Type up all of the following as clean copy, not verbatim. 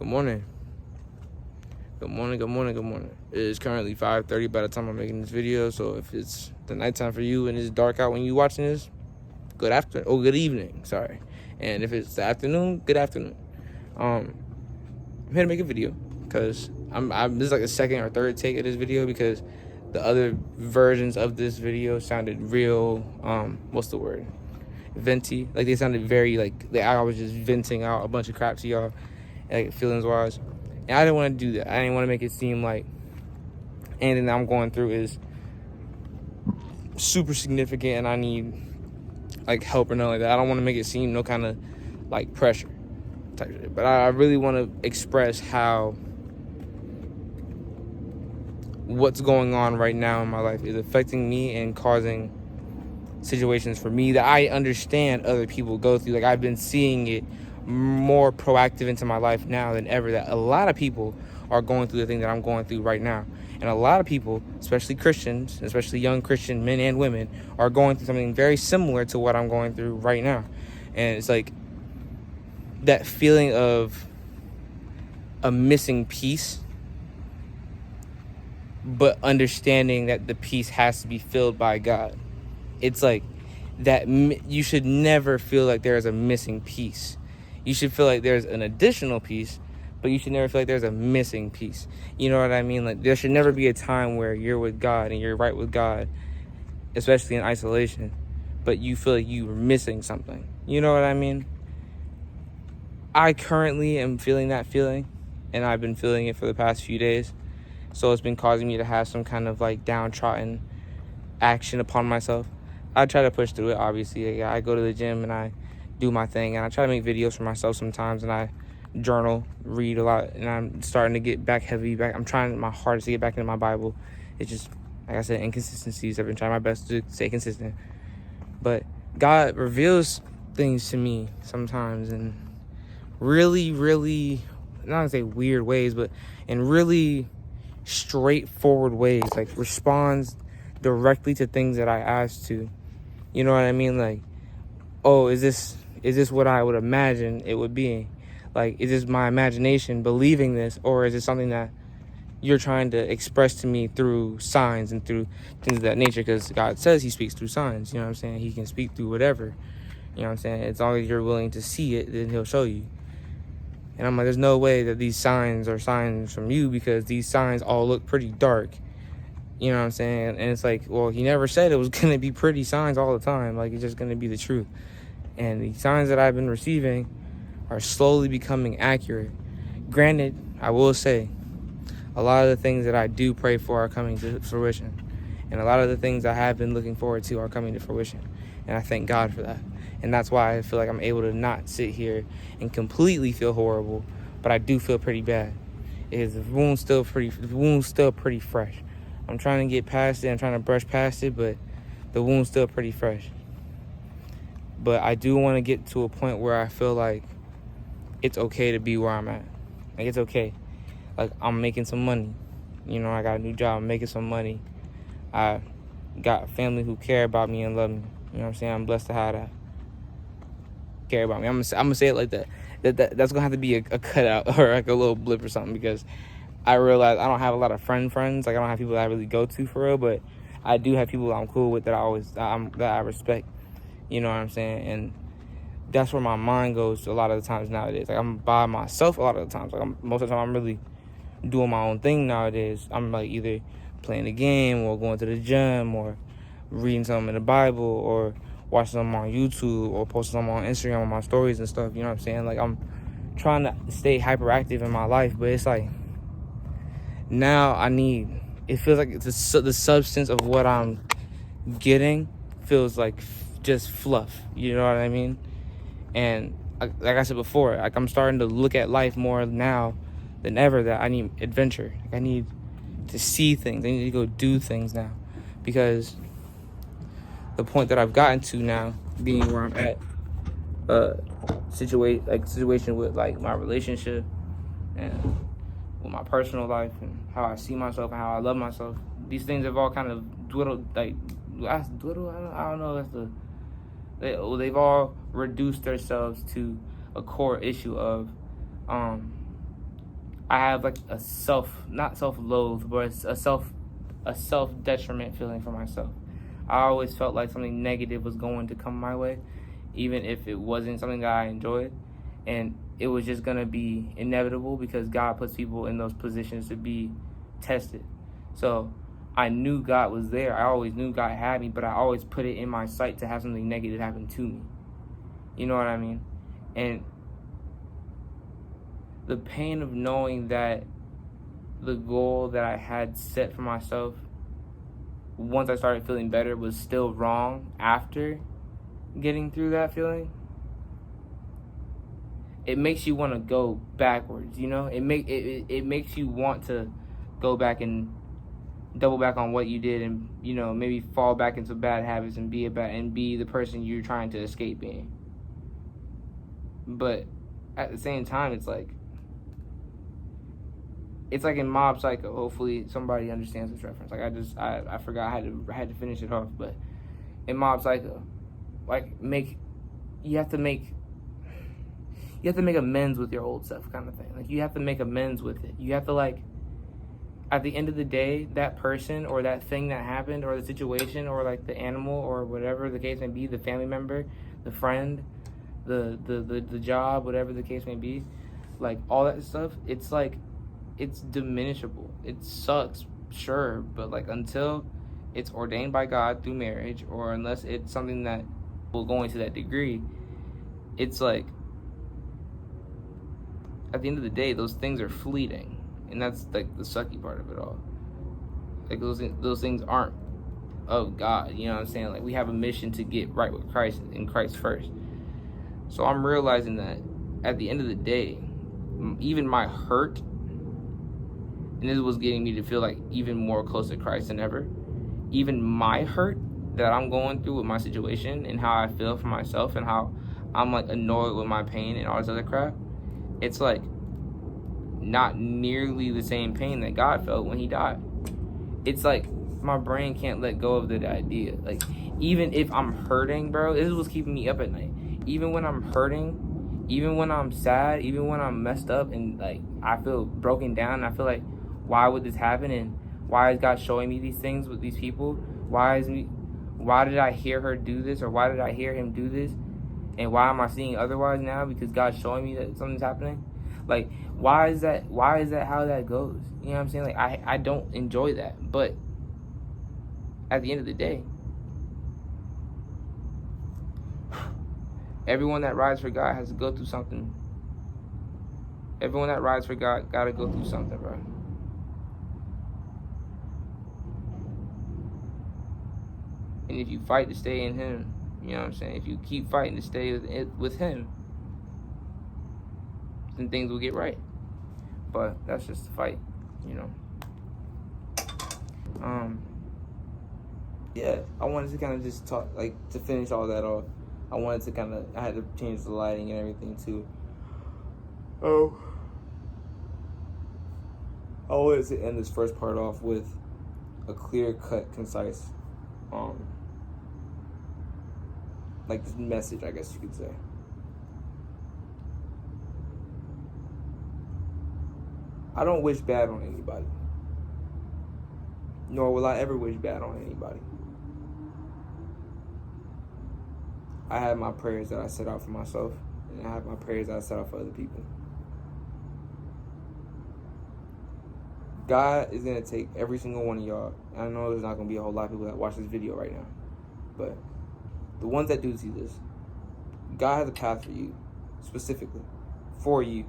Good morning. Good morning. It is currently 5:30 by the time I'm making this video, so if it's the nighttime for you and it's dark out when you're watching this, good evening, sorry. And if it's the afternoon, good afternoon. I'm here to make a video because this is like the second or third take of this video because the other versions of this video sounded real, what's the word? Venty. Like they sounded very I was just venting out a bunch of crap to y'all, like feelings wise. And I didn't want to do that. I didn't want to make it seem like anything that I'm going through is super significant and I need like help or nothing like that. I don't want to make it seem no kind of like pressure type of shit. But I really want to express how what's going on right now in my life is affecting me and causing situations for me that I understand other people go through. Like I've been seeing it more proactive into my life now than ever, that a lot of people are going through the thing that I'm going through right now. And a lot of people, especially Christians, especially young Christian men and women, are going through something very similar to what I'm going through right now. And it's like that feeling of a missing piece, but understanding that the piece has to be filled by God. It's like that you should never feel like there is a missing piece. You should feel like there's an additional piece, but you should never feel like there's a missing piece. You know what I mean? Like there should never be a time where you're with God and you're right with God, especially in isolation, but you feel like you were missing something. You know what I mean? I currently am feeling that feeling, and I've been feeling it for the past few days. So it's been causing me to have some kind of like downtrodden action upon myself. I try to push through it, obviously. I go to the gym and I do my thing, and I try to make videos for myself sometimes, and I journal, read a lot, and I'm starting to get back heavy. I'm trying my hardest to get back into my Bible. It's just, like I said, inconsistencies. I've been trying my best to stay consistent. But God reveals things to me sometimes in really, really, not gonna say weird ways, but in really straightforward ways. Like responds directly to things that I asked to. You know what I mean? Like, oh, is this what I would imagine it would be? Like, is this my imagination believing this, or is it something that you're trying to express to me through signs and through things of that nature? Because God says he speaks through signs, you know what I'm saying? He can speak through whatever, you know what I'm saying? As long as you're willing to see it, then he'll show you. And I'm like, there's no way that these signs are signs from you, because these signs all look pretty dark. You know what I'm saying? And it's like, well, he never said it was going to be pretty signs all the time. Like, it's just going to be the truth. And the signs that I've been receiving are slowly becoming accurate. Granted, I will say, a lot of the things that I do pray for are coming to fruition. And a lot of the things I have been looking forward to are coming to fruition. And I thank God for that. And that's why I feel like I'm able to not sit here and completely feel horrible, but I do feel pretty bad. The wound's still pretty fresh. I'm trying to get past it. I'm trying to brush past it, but the wound's still pretty fresh. But I do want to get to a point where I feel like it's okay to be where I'm at. Like, it's okay. Like, I'm making some money. You know, I got a new job. I'm making some money. I got family who care about me and love me. You know what I'm saying? I'm blessed to have that. Care about me. I'm gonna say it like that. That's gonna have to be a cutout or like a little blip or something, because I realize I don't have a lot of friends. Like, I don't have people that I really go to for real, but I do have people that I'm cool with that I respect. You know what I'm saying? And that's where my mind goes a lot of the times nowadays. Like, I'm by myself a lot of the times. Like, most of the time I'm really doing my own thing nowadays. I'm like either playing a game or going to the gym or reading something in the Bible or watching something on YouTube or posting something on Instagram on my stories and stuff. You know what I'm saying? Like, I'm trying to stay hyperactive in my life, but it's like now it feels like the substance of what I'm getting feels like just fluff. You know what I mean? And like I said before, like, I'm starting to look at life more now than ever that I need adventure. Like, I need to see things. I need to go do things now, because the point that I've gotten to now, being where I'm at, situation with like my relationship and with my personal life and how I see myself and how I love myself. These things have all kind of dwindled. I don't know. They've all reduced themselves to a core issue of I have like a not self-loathe, but it's a self-detriment feeling for myself. I always felt like something negative was going to come my way, even if it wasn't something that I enjoyed. And it was just going to be inevitable because God puts people in those positions to be tested. So I knew God was there. I always knew God had me, but I always put it in my sight to have something negative happen to me. You know what I mean? And the pain of knowing that the goal that I had set for myself, once I started feeling better, was still wrong after getting through that feeling, it makes you want to go backwards, you know? It makes you want to go back and double back on what you did, and, you know, maybe fall back into bad habits and be the person you're trying to escape being. But at the same time, it's like in Mob Psycho. Hopefully somebody understands this reference. Like I forgot I had to finish it off, but in Mob Psycho, like you have to make amends with your old self, kind of thing. Like, you have to make amends with it. You have to, like, at the end of the day, that person or that thing that happened or the situation or, like, the animal or whatever the case may be, the family member, the friend, the job, whatever the case may be, like, all that stuff, it's like, it's diminishable. It sucks, sure, but, like, until it's ordained by God through marriage, or unless it's something that will go into that degree, it's like, at the end of the day, those things are fleeting, and that's like the sucky part of it all. Like, those things aren't of God. You know what I'm saying? Like, we have a mission to get right with Christ and Christ first. So I'm realizing that at the end of the day, even my hurt, and this was getting me to feel like even more close to Christ than ever. Even my hurt that I'm going through with my situation and how I feel for myself and how I'm like annoyed with my pain and all this other crap, it's like not nearly the same pain that God felt when he died. It's like my brain can't let go of the idea. Like, even if I'm hurting, bro, this is what's keeping me up at night. Even when I'm hurting, even when I'm sad, even when I'm messed up and like I feel broken down, I feel like, why would this happen? And why is God showing me these things with these people? Why did I hear her do this, or why did I hear him do this? And why am I seeing otherwise now? Because God's showing me that something's happening. Like, why is that how that goes? You know what I'm saying? Like, I don't enjoy that. But at the end of the day, everyone that rides for God has to go through something. Everyone that rides for God gotta go through something, bro. And if you fight to stay in him, you know what I'm saying? If you keep fighting to stay with him, then things will get right. But that's just the fight, you know. Yeah, I wanted to kind of just talk, like, to finish all that off. I wanted to kind of, I had to change the lighting and everything too. Oh, I wanted to end this first part off with a clear-cut, concise, like, this message, I guess you could say. I don't wish bad on anybody, nor will I ever wish bad on anybody. I have my prayers that I set out for myself, and I have my prayers that I set out for other people. God is going to take every single one of y'all. I know there's not going to be a whole lot of people that watch this video right now, but the ones that do see this, God has a path for you, specifically. For you,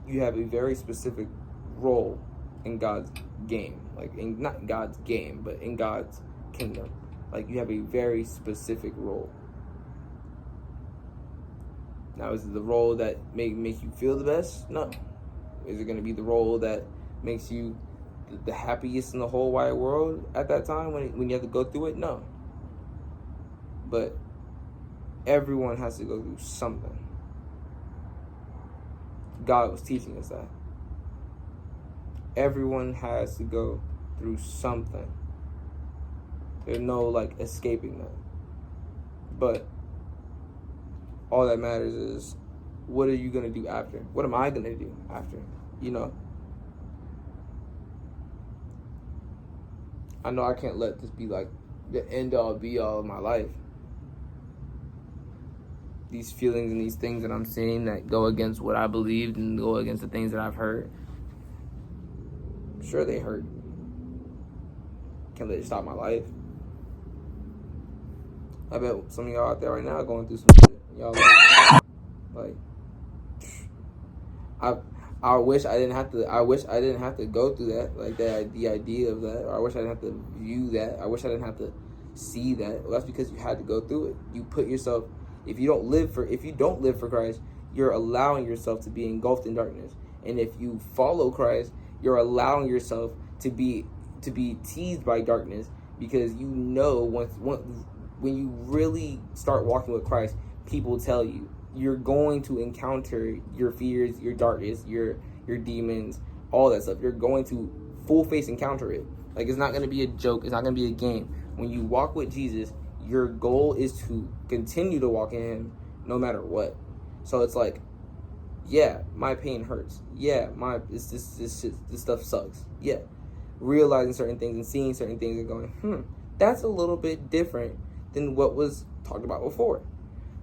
you have a very specific role in God's game. Like, not God's game, but in God's kingdom. Like, you have a very specific role. Now, is it the role that make you feel the best? No. Is it going to be the role that makes you the happiest in the whole wide world at that time when you have to go through it? No. But everyone has to go through something. God was teaching us that. Everyone has to go through something. There's no, like, escaping that. But all that matters is, what are you going to do after? What am I going to do after? You know? I know I can't let this be like the end all be all of my life. These feelings and these things that I'm seeing that go against what I believed and go against the things that I've heard, sure they hurt. Can't let it stop my life. I bet some of y'all out there right now are going through some shit. Y'all like I wish I didn't have to. I wish I didn't have to go through that. Like that, the idea of that. Or I wish I didn't have to view that. I wish I didn't have to see that. Well, that's because you had to go through it. You put yourself. If you don't live for Christ, you're allowing yourself to be engulfed in darkness. And if you follow Christ, you're allowing yourself to be teased by darkness, because you know when you really start walking with Christ, people tell you you're going to encounter your fears, your darkness, your demons, all that stuff. You're going to full face encounter it. Like, it's not going to be a joke. It's not going to be a game. When you walk with Jesus, your goal is to continue to walk in him no matter what. So it's like, yeah, my pain hurts. Yeah, this stuff sucks. Yeah. Realizing certain things and seeing certain things and going, that's a little bit different than what was talked about before.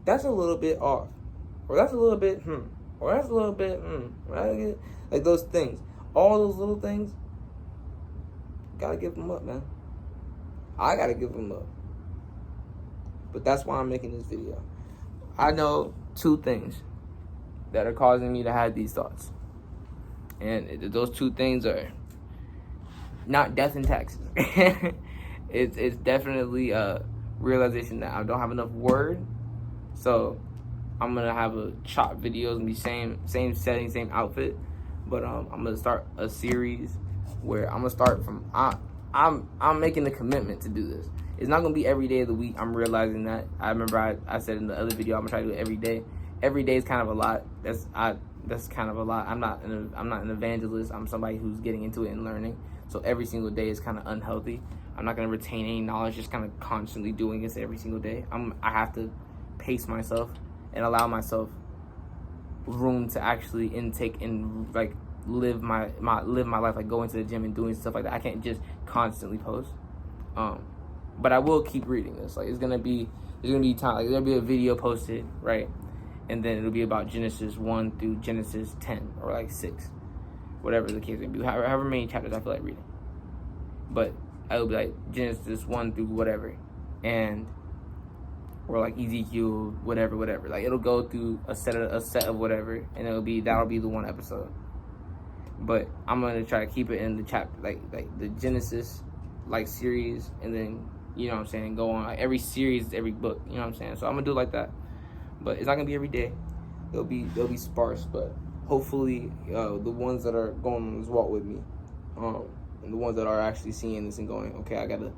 That's a little bit off. Or that's a little bit, or that's a little bit, right? Like those things. All those little things, gotta give them up, man. I gotta give them up. But that's why I'm making this video. I know two things that are causing me to have these thoughts. And those two things are not death and taxes. It's definitely a realization that I don't have enough word. So I'm gonna have a chop videos and be same setting, same outfit. But I'm gonna start a series where I'm gonna start from I'm making the commitment to do this. It's not gonna be every day of the week. I'm realizing that. I remember I said in the other video I'm gonna try to do it every day. Every day is kind of a lot. That's kind of a lot. I'm not an evangelist. I'm somebody who's getting into it and learning. So every single day is kind of unhealthy. I'm not gonna retain any knowledge, just kind of constantly doing this every single day. I have to pace myself and allow myself room to actually intake and like live my life, like going to the gym and doing stuff like that. I can't just constantly post. But I will keep reading this. Like there's gonna be time, like there'll be a video posted, right? And then it'll be about Genesis 1 through Genesis 10 or like 6, whatever the case may be, however many chapters I feel like reading. But it'll be like Genesis 1 through whatever, and or like Ezekiel, whatever. Like it'll go through a set of whatever, and that'll be the one episode. But I'm gonna try to keep it in the chapter, like the Genesis like series, and then you know what I'm saying, go on like every series, every book, you know what I'm saying. So I'm gonna do it like that. But it's not gonna be every day. They'll be sparse, but hopefully the ones that are going on this walk with me, and the ones that are actually seeing this and going, okay, I gotta,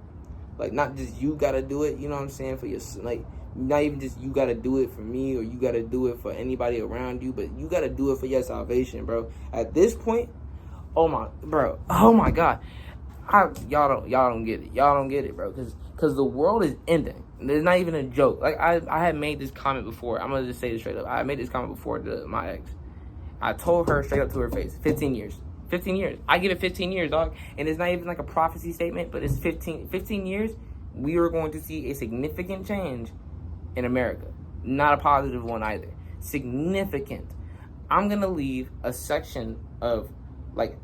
like, not just you gotta do it, you know what I'm saying, for your, like, not even just you gotta do it for me or you gotta do it for anybody around you, but you gotta do it for your salvation, bro. At this point, oh my God, y'all don't get it, bro, because the world is ending. It's not even a joke. Like I had made this comment before. I'm gonna just say this straight up. I made this comment before to my ex. I told her straight up to her face, 15 years. 15 years. I give it 15 years, dog. And it's not even like a prophecy statement, but it's 15 years. We are going to see a significant change in America. Not a positive one either. Significant. I'm going to leave a section of like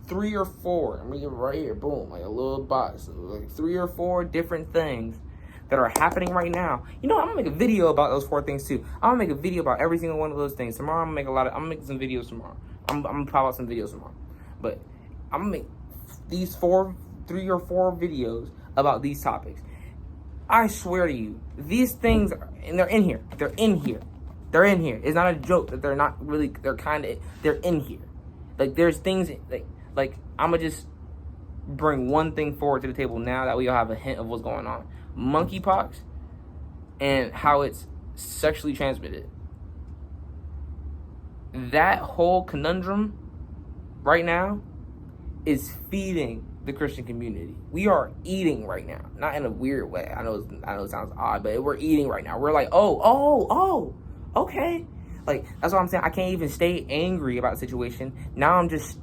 3 or 4. I'm going to give it right here. Boom. Like a little box. Like 3 or 4 different things that are happening right now. You know, I'm gonna make a video about those 4 things too. I'm gonna make a video about every single one of those things. Tomorrow I'm gonna make some videos tomorrow. I'm gonna pop out some videos tomorrow. But I'm gonna make these 3 or 4 videos about these topics. I swear to you, these things and they're in here. They're in here. It's not a joke that they're not really, they're in here. Like there's things like I'm gonna just bring one thing forward to the table now, that we all have a hint of what's going on. Monkeypox and how it's sexually transmitted. That whole conundrum right now is feeding the Christian community. We are eating right now, not in a weird way. I know it sounds odd, but we're eating right now. We're like, oh, okay. Like, that's what I'm saying. I can't even stay angry about the situation. Now I'm just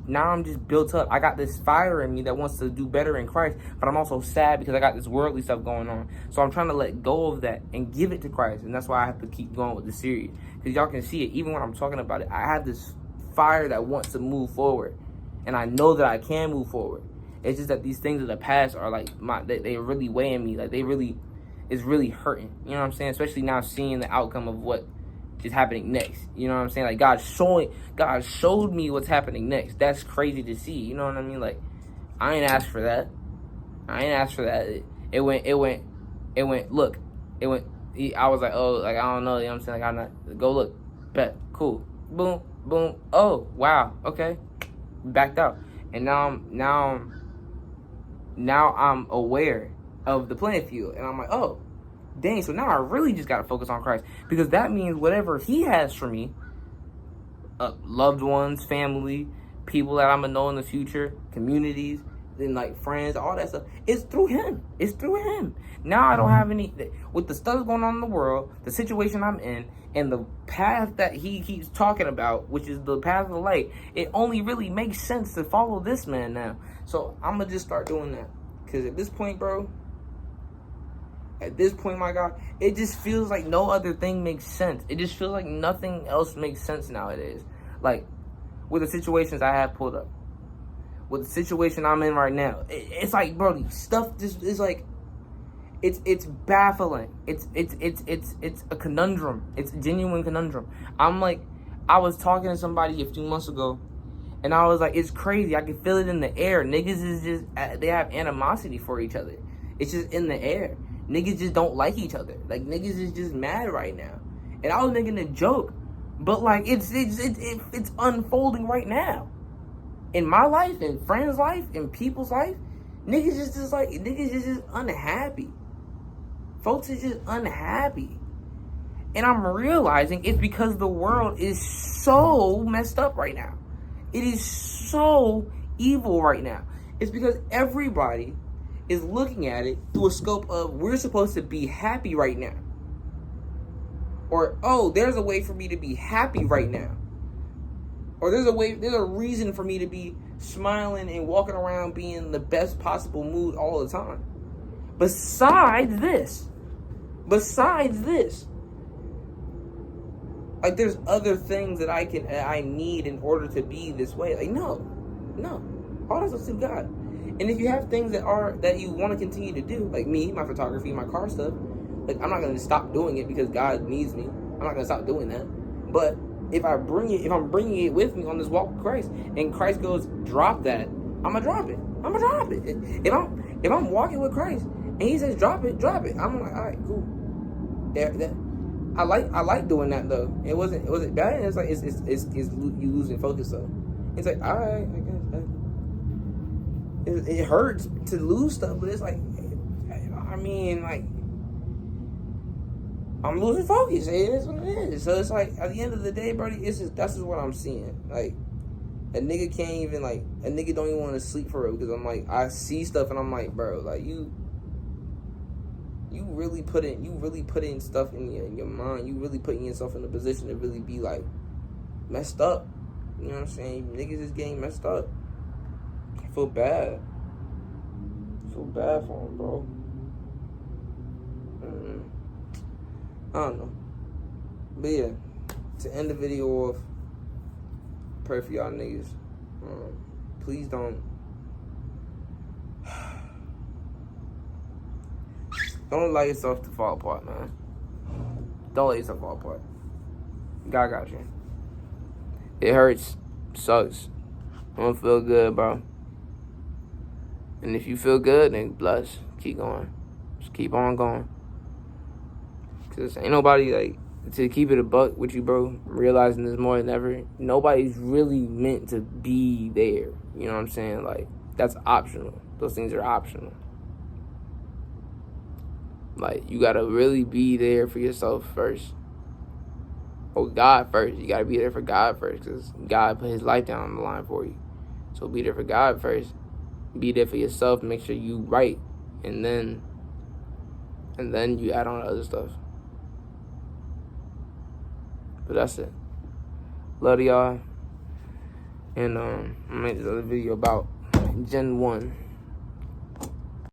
built up. I got this fire in me that wants to do better in Christ, but I'm also sad because I got this worldly stuff going on. So I'm trying to let go of that and give it to Christ. And that's why I have to keep going with the series. Because y'all can see it. Even when I'm talking about it, I have this fire that wants to move forward. And I know that I can move forward. It's just that these things of the past are like, they're really weighing me. Like, it's really hurting. You know what I'm saying? Especially now seeing the outcome of what is happening next. You know what I'm saying? Like, God showed me what's happening next. That's crazy to see. You know what I mean? Like, I ain't asked for that. It went, look. I was like, oh, like, I don't know. You know what I'm saying? Like, I'm not, go look. Bet. Cool. Boom. Boom. Oh, wow. Okay. Backed out. And now I'm aware of the playing field. And I'm like, oh, dang, so now I really just got to focus on Christ. Because that means whatever he has for me, loved ones, family, people that I'm going to know in the future, communities, then like friends, all that stuff, it's through him. It's through him. Now I don't have any, with the stuff going on in the world, the situation I'm in, and the path that he keeps talking about, which is the path of the light, it only really makes sense to follow this man now. So I'm going to just start doing that. Because at this point, bro, my God, it just feels like no other thing makes sense. It just feels like nothing else makes sense nowadays. Like, with the situations I have pulled up, with the situation I'm in right now, it's like, bro, stuff just is like, it's baffling. It's a conundrum. It's a genuine conundrum. I'm like, I was talking to somebody a few months ago, and I was like, it's crazy. I can feel it in the air. Niggas is just, they have animosity for each other. It's just in the air. Niggas just don't like each other. Like, niggas is just mad right now. And I was making a joke, but like, it's unfolding right now. In my life, in friends' life, in people's life, niggas is just unhappy. Folks is just unhappy. And I'm realizing it's because the world is so messed up right now. It is so evil right now. It's because everybody is looking at it through a scope of, we're supposed to be happy right now. Or, oh, there's a way for me to be happy right now. Or there's a reason for me to be smiling and walking around being in the best possible mood all the time. Besides this, like, there's other things that I need in order to be this way. Like, no, all that's up to God. And if you have things that you want to continue to do, like me, my photography, my car stuff, like, I'm not going to stop doing it because God needs me. I'm not going to stop doing that. But if I'm bringing it with me on this walk with Christ, and Christ goes, drop that, I'm gonna drop it. If I'm walking with Christ and he says drop it, I'm like, all right, cool. I like doing that though. It wasn't bad. It's like it's you losing focus though. It's like, all right, I guess it hurts to lose stuff, but it's like, I mean, like, I'm losing focus. It is what it is. So it's like, at the end of the day, bro, that's just what I'm seeing. Like, a nigga can't even, like, a nigga don't even want to sleep for real, because I'm like, I see stuff and I'm like, bro, like, you really put in stuff in your mind. You really putting yourself in a position to really be, like, messed up. You know what I'm saying? Niggas is getting messed up. I feel bad. I feel bad for him, bro. I don't know. But yeah, to end the video off, pray for y'all niggas. Please don't allow yourself to fall apart, man. Don't let yourself fall apart. God got you. It hurts. Sucks. I don't feel good, bro. And if you feel good, then bless. Keep going. Just keep on going. Because ain't nobody, like, to keep it a buck with you, bro, realizing this more than ever, nobody's really meant to be there. You know what I'm saying? Like, that's optional. Those things are optional. Like, you got to really be there for yourself first. Or God first. You got to be there for God first, because God put his life down on the line for you. So be there for God first. Be there for yourself. Make sure you right. And then you add on other stuff. But that's it. Love to y'all. And I made this other video about Gen 1.